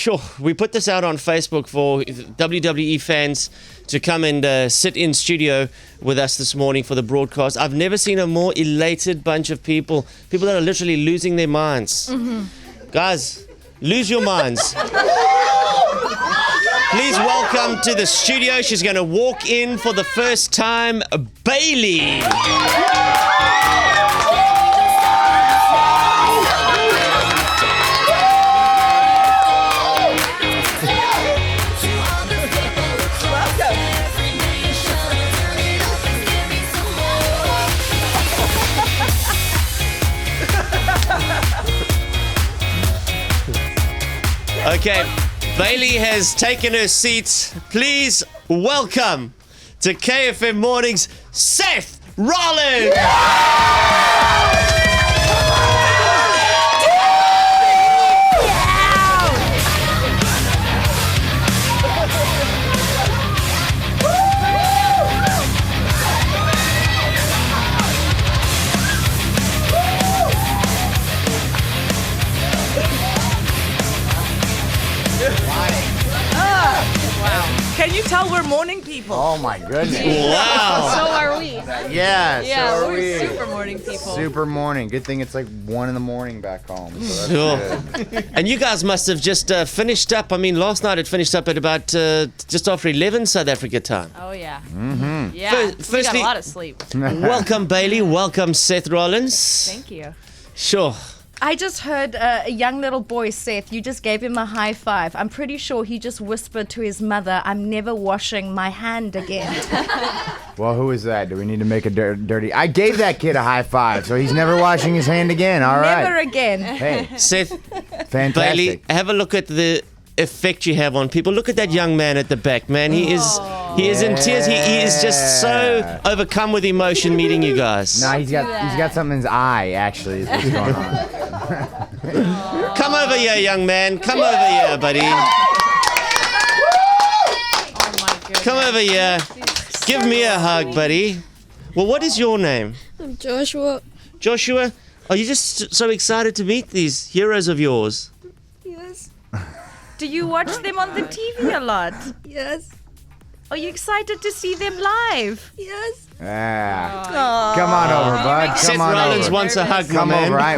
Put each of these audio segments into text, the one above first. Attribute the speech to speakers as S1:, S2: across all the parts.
S1: Sure, we put this out on Facebook for WWE fans to come and sit in studio with us this morning for the broadcast. I've never seen a more elated bunch of people that are literally losing their minds. Guys, lose your minds. Please welcome to the studio. She's going to walk in for the first time, Bayley. Okay, Bayley has taken her seat. Please welcome to KFM Mornings, Seth Rollins!
S2: Can you tell we're morning people?
S3: Oh my goodness.
S1: Wow.
S4: So are we.
S3: Yeah, so are
S4: we're
S3: we.
S4: super morning people.
S3: Super morning. Good thing it's like 1 a.m. back home. So that's good.
S1: And you guys must have just finished up. I mean, last night it finished up at about just after 11 South Africa time.
S4: Oh, yeah.
S3: Mm-hmm.
S4: Yeah, we got
S1: Firstly,
S4: a lot of sleep.
S1: welcome, Bayley. Welcome, Seth Rollins.
S4: Thank you.
S1: Sure.
S2: I just heard a young little boy, Seth, you just gave him a high five. I'm pretty sure he just whispered to his mother, I'm never washing my hand again.
S3: Well, who is that? Do we need to make a dirty? I gave that kid a high five, so he's never washing his hand again. All right.
S2: Never again.
S3: Hey,
S1: Seth,
S3: fantastic.
S1: Bayley, have a look at the effect you have on people. Look at that young man at the back, man. He is in tears. He is just so overcome with emotion meeting you guys.
S3: No, he's got something in his eye, actually, is what's going on.
S1: Come over here, young man. Come over here, buddy.
S4: Oh, my goodness.
S1: Come over here. Give me a hug, buddy. Well, what is your name?
S5: I'm Joshua.
S1: Joshua, are you just so excited to meet these heroes of yours?
S5: Yes.
S2: Do you watch them on the TV a lot?
S5: Yes.
S2: Are you excited to see them live?
S5: Yes.
S3: Yeah. Come on over, bud.
S1: Seth
S3: Come on
S1: Rollins
S3: over.
S1: wants a hug,
S3: Come
S1: my man.
S3: over, right?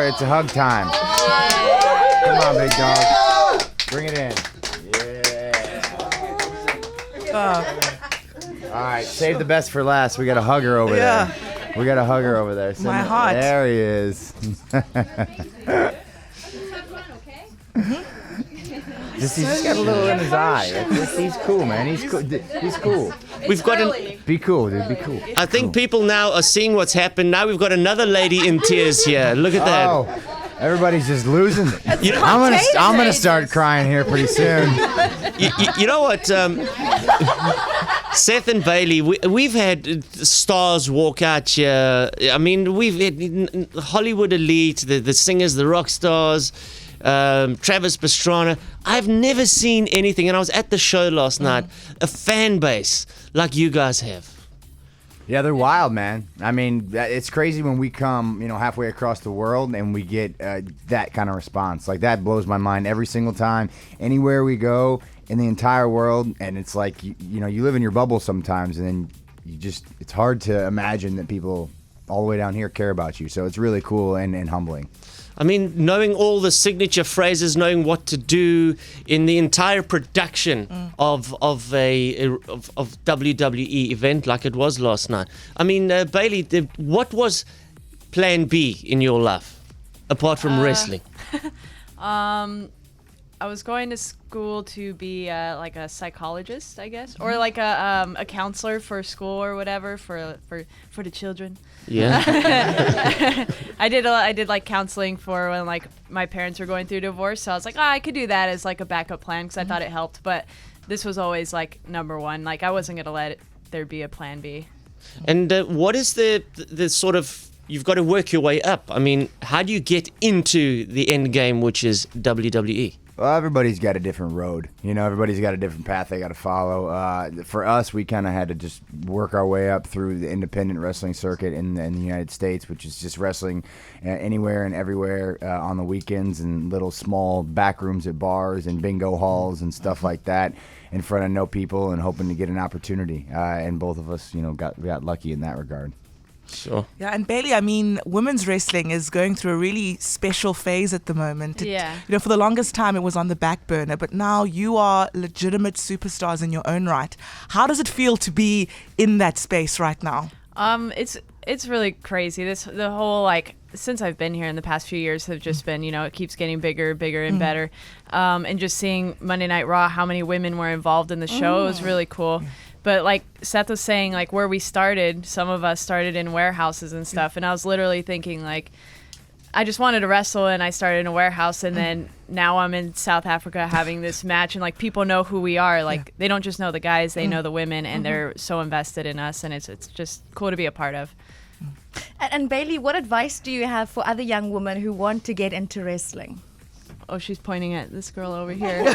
S3: It's a hug time. Come on, big dog. Bring it in. Yeah. All right, save the best for last. We got a hugger over there. We got a hugger over there.
S2: My heart.
S3: There he is. He's got a little in his eye. He's cool, man. He's cool. He's cool.
S1: We've got
S3: Be cool, dude. Be cool.
S1: I think people now are seeing what's happened. Now we've got another lady in tears here. Look at that.
S3: Oh, everybody's just losing it.
S1: You know,
S3: I'm gonna start crying here pretty soon.
S1: you know what? Seth and Bayley, we've had stars walk out here. I mean, we've had Hollywood elite, the singers, the rock stars. Travis Pastrana. I've never seen anything, and I was at the show last night, a fan base like you guys have.
S3: Yeah, they're wild, man. I mean, it's crazy when we come, halfway across the world and we get that kind of response. Like, that blows my mind every single time. Anywhere we go in the entire world, and it's like, you live in your bubble sometimes, and then it's hard to imagine that people all the way down here care about you. So it's really cool and humbling.
S1: I mean, knowing all the signature phrases, knowing what to do in the entire production of WWE event like it was last night. I mean, Bayley, what was Plan B in your life apart from wrestling?
S4: I was going to school to be like a psychologist, I guess, or like a counselor for school or whatever for the children.
S1: Yeah.
S4: I did like counseling for when like my parents were going through divorce, so I was like, I could do that as like a backup plan because I thought it helped. But this was always like number one. Like I wasn't gonna let there be a plan B.
S1: And what is the sort of, you've got to work your way up. I mean, how do you get into the end game, which is WWE?
S3: Well, everybody's got a different road. Everybody's got a different path they got to follow. For us, we kind of had to just work our way up through the independent wrestling circuit in the United States, which is just wrestling anywhere and everywhere on the weekends and little small back rooms at bars and bingo halls and stuff like that in front of no people and hoping to get an opportunity. And both of us, got lucky in that regard.
S1: Sure.
S6: Yeah, and Bailey, I mean, women's wrestling is going through a really special phase at the moment.
S4: Yeah.
S6: For the longest time it was on the back burner, but now you are legitimate superstars in your own right. How does it feel to be in that space right now?
S4: It's really crazy. The whole since I've been here in the past few years have just been, it keeps getting bigger and better. And just seeing Monday Night Raw, how many women were involved in the show is really cool. But like Seth was saying, where we started, some of us started in warehouses and stuff. And I was literally thinking I just wanted to wrestle and I started in a warehouse. And then now I'm in South Africa having this match and people know who we are. They don't just know the guys, they know the women, and they're so invested in us. And it's just cool to be a part of.
S2: And Bailey, what advice do you have for other young women who want to get into wrestling?
S4: Oh, she's pointing at this girl over here.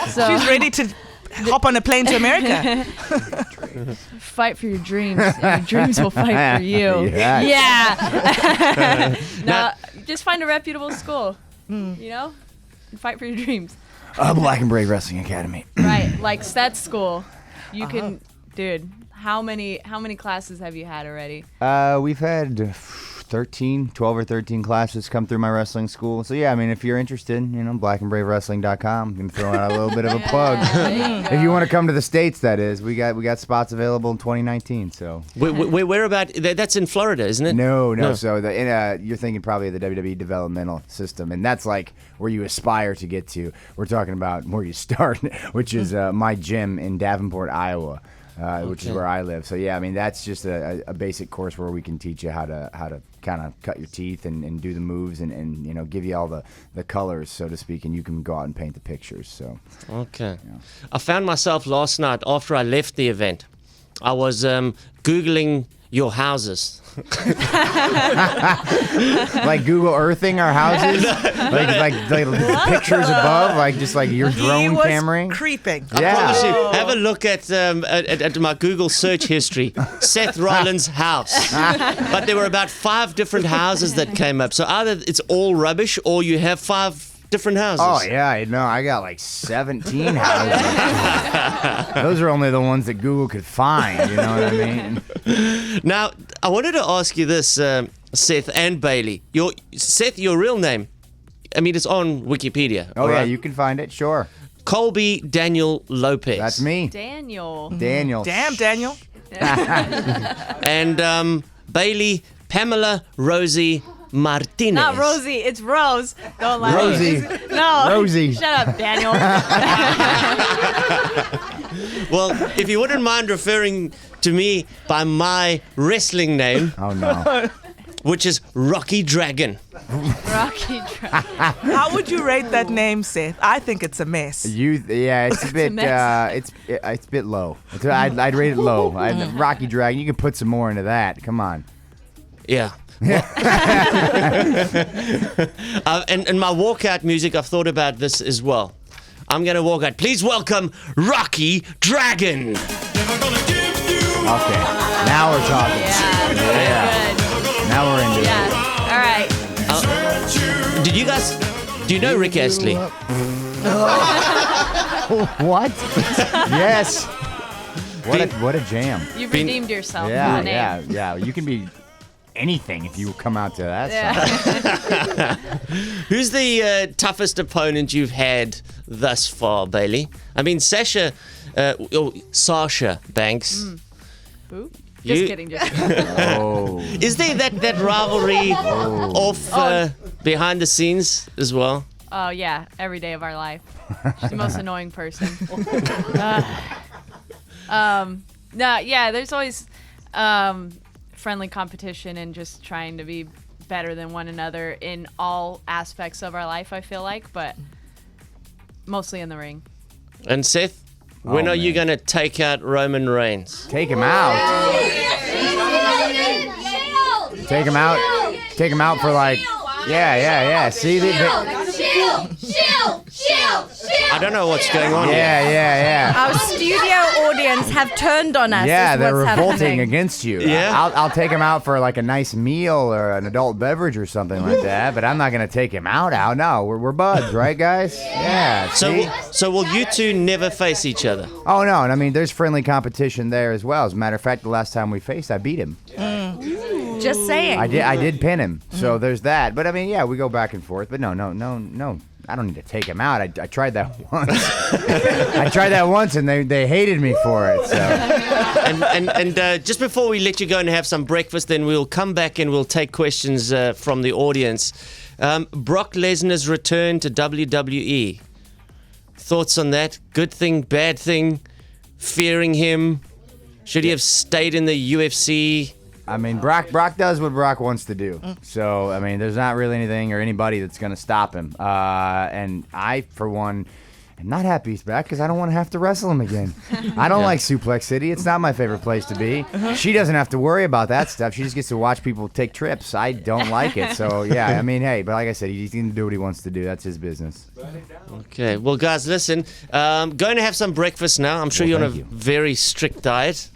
S4: So
S6: She's ready to hop on a plane to America.
S4: fight for your dreams. And your dreams will fight for you.
S3: Yes.
S4: Yeah. No, just find a reputable school. And fight for your dreams.
S3: Black and Brave Wrestling Academy.
S4: Right, like Seth's school. You can, dude. How many classes have you had already?
S3: We've had 12 or 13 classes come through my wrestling school. So yeah, I mean, if you're interested, blackandbravewrestling.com. I'm gonna throw out a little bit of a plug. If you want to come to the States, that is, we got spots available in 2019. So
S1: Where about? That's in Florida, isn't it?
S3: No. So you're thinking probably of the WWE developmental system, and that's where you aspire to get to. We're talking about where you start, which is my gym in Davenport, Iowa. Which is where I live. So yeah, I mean, that's just a basic course where we can teach you how to kind of cut your teeth and do the moves and give you all the colors, so to speak, and you can go out and paint the pictures. So
S1: okay. Yeah. I found myself last night after I left the event. I was Googling your houses.
S3: Like Google Earthing our houses, like pictures above, just like your drone camera.
S6: Creeping.
S3: Yeah.
S1: Promise you, have a look at my Google search history. Seth Rollins' house. But there were about 5 different houses that came up. So either it's all rubbish or you have 5 different houses.
S3: Oh yeah, no, I got 17 houses. Those are only the ones that Google could find. You know what I mean?
S1: Now, I wanted to ask you this, Seth and Bailey. Seth, your real name, I mean, it's on Wikipedia.
S3: Oh yeah,
S1: right?
S3: you can find it. Sure.
S1: Colby Daniel Lopez.
S3: That's me.
S4: Daniel.
S6: Damn, Daniel.
S1: And Bailey Pamela Rosie Martinez.
S4: Not Rosie, it's Rose. Don't lie.
S3: Rosie.
S4: No.
S3: Rosie.
S4: Shut up, Daniel.
S1: Well, if you wouldn't mind referring to me by my wrestling name,
S3: Oh no.
S1: which is Rocky Dragon.
S4: Rocky Dragon.
S6: How would you rate that name, Seth? I think it's a mess.
S3: It's a bit it's a bit low. I'd rate it low. Rocky Dragon. You can put some more into that. Come on.
S1: Yeah. And my walkout music, I've thought about this as well. I'm going to walk out. Please welcome Rocky Dragon.
S3: Okay. Now we're talking.
S4: Yeah.
S3: Now we're into
S4: Yeah. All right.
S1: Do you know Rick Astley?
S3: it. What? Yes. What a jam.
S4: You've redeemed yourself. with
S3: Yeah,
S4: the name.
S3: yeah. You can be anything if you come out to that side.
S1: Who's the toughest opponent you've had thus far, Bailey? I mean, Sasha Banks.
S4: Who? Just
S1: You-
S4: kidding. Just kidding.
S3: Oh.
S1: Is there that rivalry off behind the scenes as well?
S4: Oh, yeah. Every day of our life. She's the most annoying person. No, yeah, there's always friendly competition and just trying to be better than one another in all aspects of our life, I feel like, but mostly in the ring.
S1: And Seth, when are you
S3: man.
S1: going to take out Roman Reigns?
S3: Take him out. Take him out. Take him out for yeah. See,
S7: Shield!
S1: don't know what's going on here.
S3: Yeah.
S2: Our studio audience have turned on us.
S3: Yeah,
S2: is
S3: they're
S2: what's
S3: revolting
S2: happening.
S3: against you.
S1: Yeah.
S3: I'll take him out for like a nice meal or an adult beverage or something like that, but I'm not going to take him out. No, we're buds, right, guys? Yeah. see?
S1: So will you two never face each other?
S3: Oh, no, and I mean, there's friendly competition there as well. As a matter of fact, the last time we faced, I beat him.
S2: Just saying.
S3: I did pin him, so there's that. But I mean, yeah, we go back and forth. But no. I don't need to take him out. I tried that once. I tried that once, and they hated me for it. So.
S1: And just before we let you go and have some breakfast, then we'll come back and we'll take questions from the audience. Brock Lesnar's return to WWE. Thoughts on that? Good thing, bad thing? Fearing him? Should he have stayed in the UFC?
S3: I mean, Brock does what Brock wants to do. So, I mean, there's not really anything or anybody that's going to stop him. And I, for one, am not happy he's back because I don't want to have to wrestle him again. I don't like Suplex City. It's not my favorite place to be. She doesn't have to worry about that stuff. She just gets to watch people take trips. I don't like it. So, yeah, I mean, hey, but like I said, he's going to do what he wants to do. That's his business.
S1: Okay, well, guys, listen. Going to have some breakfast now. I'm sure you're on a very strict diet.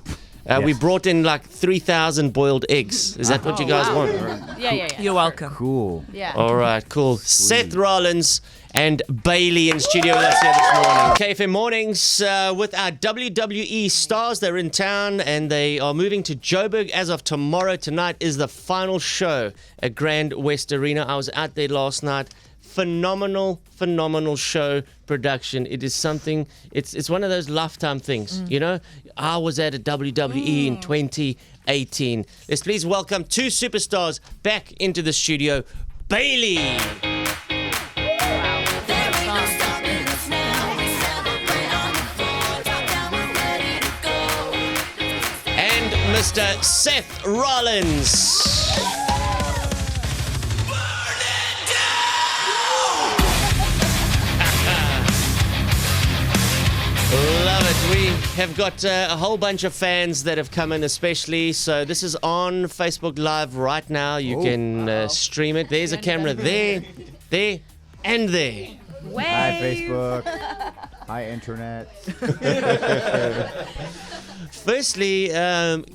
S1: We brought in like 3,000 boiled eggs. Is that what you guys want?
S4: Yeah.
S6: You're welcome.
S3: Cool.
S4: Yeah.
S1: All right, cool. Seth Rollins and Bayley in studio with us here this morning. Kfm Mornings with our WWE stars. They're in town and they are moving to Joburg as of tomorrow. Tonight is the final show at Grand West Arena. I was out there last night. Phenomenal show production. It is something, it's one of those lifetime things, you know? I was at a WWE in 2018. Let's please welcome two superstars back into the studio. Bayley. And Mr. Seth Rollins. Love it. We have got a whole bunch of fans that have come in especially. So this is on Facebook Live right now. You can stream it. There's a camera there, and there.
S3: Hi, Facebook. Hi, Internet.
S1: Firstly,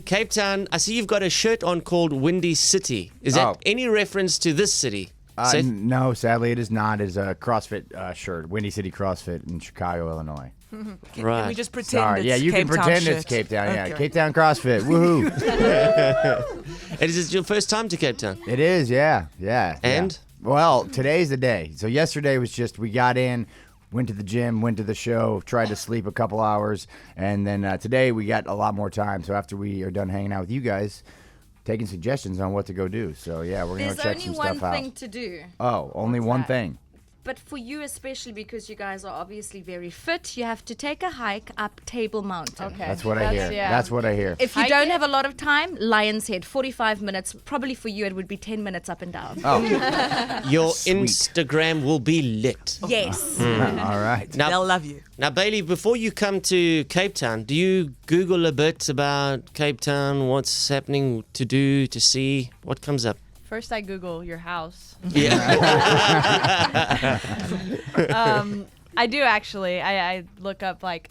S1: Cape Town, I see you've got a shirt on called Windy City. Is that any reference to this city?
S3: No, sadly, it is not. It's a CrossFit shirt. Windy City CrossFit in Chicago, Illinois.
S6: Can we just pretend
S3: Sorry.
S6: it's
S3: Yeah, you
S6: Cape
S3: can
S6: Town
S3: pretend
S6: shit?
S3: it's Cape Town.
S6: Okay.
S3: Yeah, Cape Town CrossFit. Woohoo.
S1: And is this your first time to Cape Town?
S3: It is, yeah.
S1: And?
S3: Well, today's the day. So yesterday was just, we got in, went to the gym, went to the show, tried to sleep a couple hours, and then today we got a lot more time. So after we are done hanging out with you guys, taking suggestions on what to go do. So yeah, we're going to check some stuff out.
S2: There's only one thing to do.
S3: Oh, only one thing.
S2: But for you especially, because you guys are obviously very fit, you have to take a hike up Table Mountain.
S4: Okay.
S3: That's what I hear. That's what I hear.
S2: If you
S4: Hike
S2: don't
S4: it?
S2: have a lot of time, Lion's Head, 45 minutes. Probably for you, it would be 10 minutes up and down.
S3: Oh,
S1: Your
S3: Sweet.
S1: Instagram will be lit.
S2: Yes.
S3: all right.
S6: They'll love you.
S1: Now, Bayley, before you come to Cape Town, do you Google a bit about Cape Town, what's happening to do, to see? What comes up?
S4: First, I Google your house.
S1: Yeah.
S4: I do actually. I look up like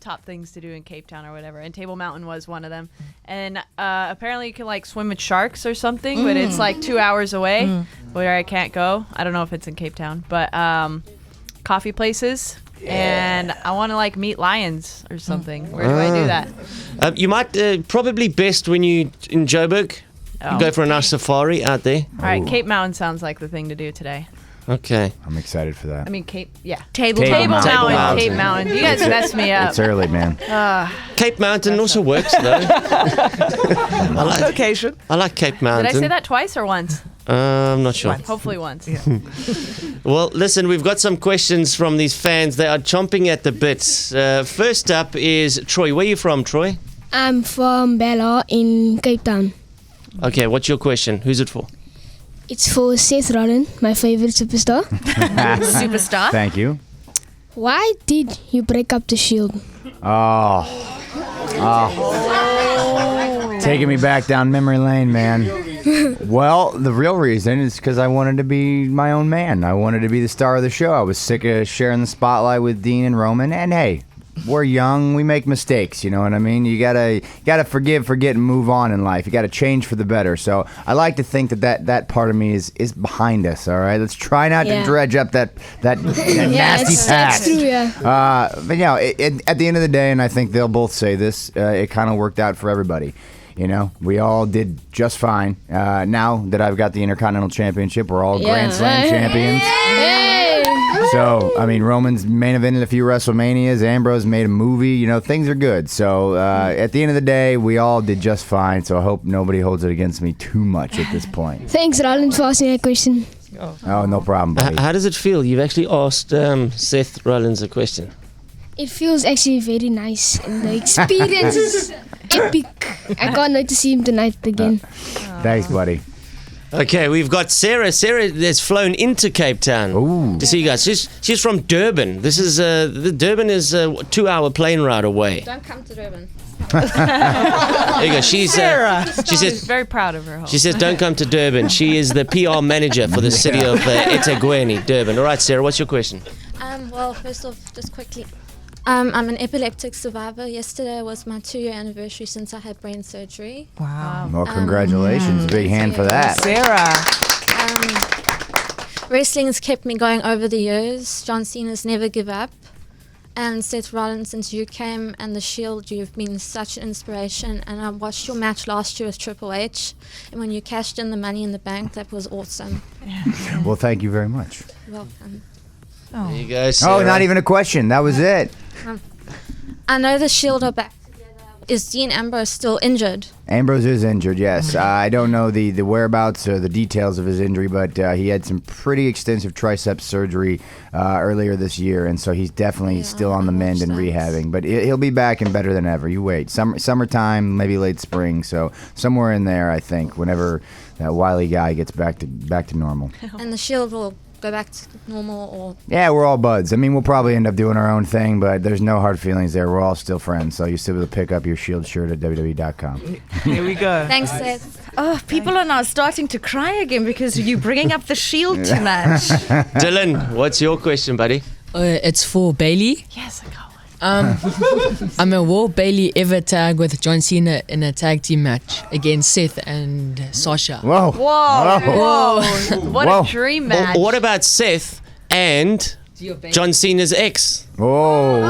S4: top things to do in Cape Town or whatever, and Table Mountain was one of them. And apparently you can like swim with sharks or something, but it's like 2 hours away where I can't go. I don't know if it's in Cape Town, but coffee places. And I want to like meet lions or something. Where do I do that?
S1: You might probably best when you in Joburg.
S4: Oh.
S1: Go for a nice safari out there.
S4: All right, Cape Mountain sounds like the thing to do today.
S1: Okay.
S3: I'm excited for that.
S4: I mean, Table
S3: Table
S4: Mountain.
S3: Mountain.
S4: Cape Mountain. You guys messed me up.
S3: It's early, man.
S1: Cape Mountain also works though.
S6: Location.
S1: I like Cape Mountain.
S4: Did I say that twice or once?
S1: I'm not sure.
S4: Hopefully once.
S1: Well, listen, we've got some questions from these fans. They are chomping at the bits. First up is Troy. Where are you from, Troy?
S5: I'm from Bella in Cape Town.
S1: Okay, what's your question? Who's it for?
S5: It's for Seth Rollins, my favorite superstar.
S2: Superstar.
S3: Thank you.
S5: Why did you break up the Shield?
S3: Taking me back down memory lane, man. Well, the real reason is because I wanted to be my own man. I wanted to be the star of the show. I was sick of sharing the spotlight with Dean and Roman. And hey, we're young. We make mistakes. You know what I mean? You gotta forgive, forget, and move on in life. You gotta change for the better. So I like to think that part of me is behind us. All right, let's try not to dredge up that nasty past.
S5: That's true, yeah.
S3: But at the end of the day, and I think they'll both say this, it kind of worked out for everybody. You know, we all did just fine. Now that I've got the Intercontinental Championship, we're all Grand Slam champions.
S5: Hey!
S3: So, I mean, Roman's main evented a few WrestleManias. Ambrose made a movie. You know, things are good. So, at the end of the day, we all did just fine. So, I hope nobody holds it against me too much at this point.
S5: Thanks, Rollins, for asking that question.
S3: Oh, no problem, buddy.
S1: How does it feel? You've actually asked Seth Rollins a question.
S5: It feels actually very nice, and the experience is epic. I can't wait to see him tonight again.
S3: Thanks, buddy.
S1: Okay, we've got Sarah. Sarah has flown into Cape Town
S3: Ooh.
S1: to see you guys. She's from Durban. This is Durban is a 2-hour plane ride away.
S7: Don't come to Durban.
S1: There you go. She
S4: She's
S1: says
S4: very proud of her home.
S1: she says don't come to Durban. She is the PR manager for the city of eThekwini, Durban. All right, Sarah, what's your question?
S7: Well, first off, just quickly, I'm an epileptic survivor. Yesterday was my 2-year anniversary since I had brain surgery.
S6: Wow.
S3: Well, congratulations. Big hand for that.
S6: Sarah.
S7: Wrestling has kept me going over the years. John Cena's never give up. And Seth Rollins, since you came and the Shield, you've been such an inspiration. And I watched your match last year with Triple H. And when you cashed in the Money in the Bank, that was awesome.
S3: Well, thank you very much.
S7: Welcome.
S1: There you go, Sarah.
S3: Oh, not even a question. That was it.
S7: I know the Shield are back together. Is Dean Ambrose still injured?
S3: Ambrose is injured, yes. I don't know the whereabouts or the details of his injury, but he had some pretty extensive triceps surgery earlier this year, and so he's definitely still on the mend and rehabbing. But he'll be back and better than ever. You wait. Summertime, maybe late spring, so somewhere in there, I think, whenever that wily guy gets back to normal.
S7: And the Shield will go back to normal, or
S3: Yeah, we're all buds. I mean, we'll probably end up doing our own thing, but there's no hard feelings there. We're all still friends, so you still be able to pick up your Shield shirt at WWE.com.
S6: Here we go.
S7: thanks, Seth.
S2: Oh, people are now starting to cry again because you're bringing up the Shield too much.
S1: Dylan, what's your question, buddy?
S8: It's for Bailey.
S4: Yes, I got one.
S8: Will Bailey ever tag with John Cena in a tag team match against Seth and Sasha?
S3: Whoa.
S4: Whoa. What
S3: Whoa.
S4: a dream match.
S1: Or what about Seth and John Cena's ex?
S3: Whoa.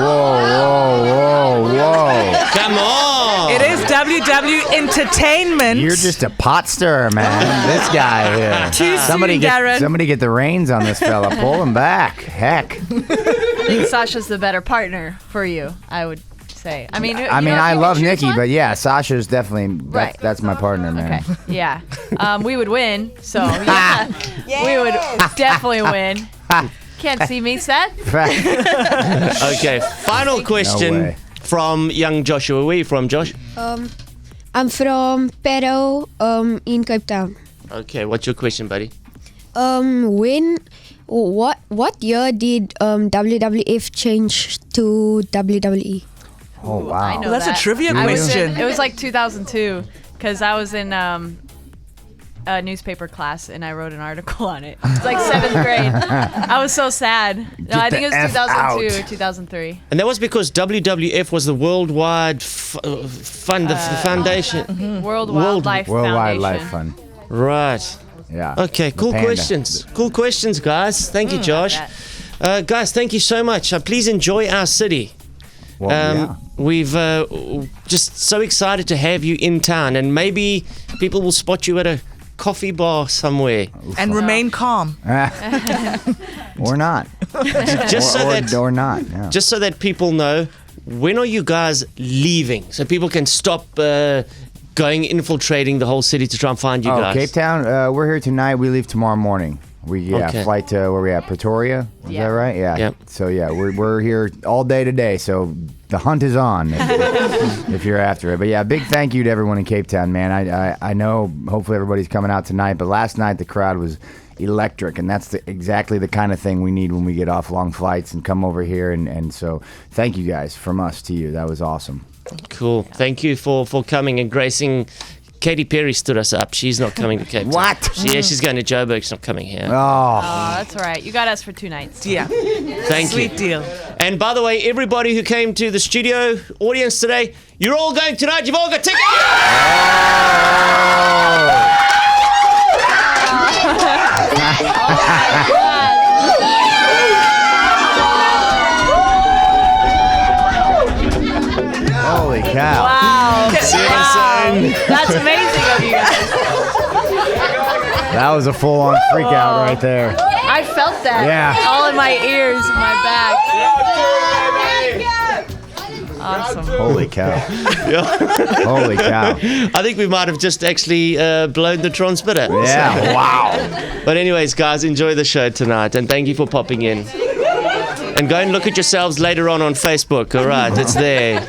S1: Come on!
S6: It is WW Entertainment.
S3: You're just a pot stirrer, man. This guy here.
S6: Too soon, Darren.
S3: Somebody get the reins on this fella. Pull him back. Heck.
S4: I think Sasha's the better partner for you, I would say. I mean,
S3: I love Nikki, but yeah, Sasha's definitely that's my partner, man.
S4: Okay, yeah. We would win, so yeah. We would definitely win. Can't see me, Seth.
S1: Okay, final question from young Joshua. Where are you from, Josh?
S5: I'm from Pero in Cape Town.
S1: Okay, what's your question, buddy?
S5: What year did WWF change to WWE?
S3: Oh, wow.
S4: I know
S6: That's a
S4: that.
S6: trivia
S4: I was
S6: question.
S4: it was like 2002, because I was in a newspaper class and I wrote an article on it. It's like 7th grade. I was so sad. No, I think it was 2002 or 2003.
S1: And that was because WWF was the Worldwide Foundation.
S4: World Wildlife
S3: Worldwide
S4: Foundation.
S3: Life Fund.
S1: Right.
S3: Yeah.
S1: Okay,
S3: The
S1: cool
S3: panda.
S1: questions. Cool questions, guys. Thank you, Josh. Guys, thank you so much. Please enjoy our city.
S3: Well, yeah.
S1: We've just so excited to have you in town, and maybe people will spot you at a coffee bar somewhere.
S6: And remain calm.
S3: Or not.
S1: Just so that
S3: Or not. Yeah.
S1: just so that people know, when are you guys leaving? So people can stop infiltrating the whole city to try and find you guys.
S3: Cape Town, we're here tonight. We leave tomorrow morning.
S1: Okay.
S3: Flight to where we at? Pretoria? Is that right? Yeah.
S1: Yep.
S3: So yeah, we're here all day today. So the hunt is on if you're after it. But yeah, big thank you to everyone in Cape Town, man. I know hopefully everybody's coming out tonight, but last night the crowd was electric, and that's exactly the kind of thing we need when we get off long flights and come over here. And so thank you guys from us to you. That was awesome.
S1: Cool. Thank you for coming and gracing Katy Perry stood us up. She's not coming to Cape Town.
S3: What?
S1: She's going to Joburg. She's not coming here.
S3: Oh.
S4: Oh, that's all right. You got us for 2 nights.
S6: Yeah.
S1: Thank you.
S6: Sweet deal.
S1: And by the way, everybody who came to the studio, audience today, you're all going tonight. You've all got tickets.
S3: Holy cow.
S4: Wow.
S1: See what I'm saying?
S4: That's amazing of you guys.
S3: That was a full-on freak out right there.
S4: I felt that.
S3: Yeah.
S4: All in my ears and my back. Awesome.
S3: Holy cow. Holy cow.
S1: I think we might have just actually blown the transmitter.
S3: Yeah, wow.
S1: But anyways, guys, enjoy the show tonight, and thank you for popping in. And go and look at yourselves later on Facebook, all right? It's there.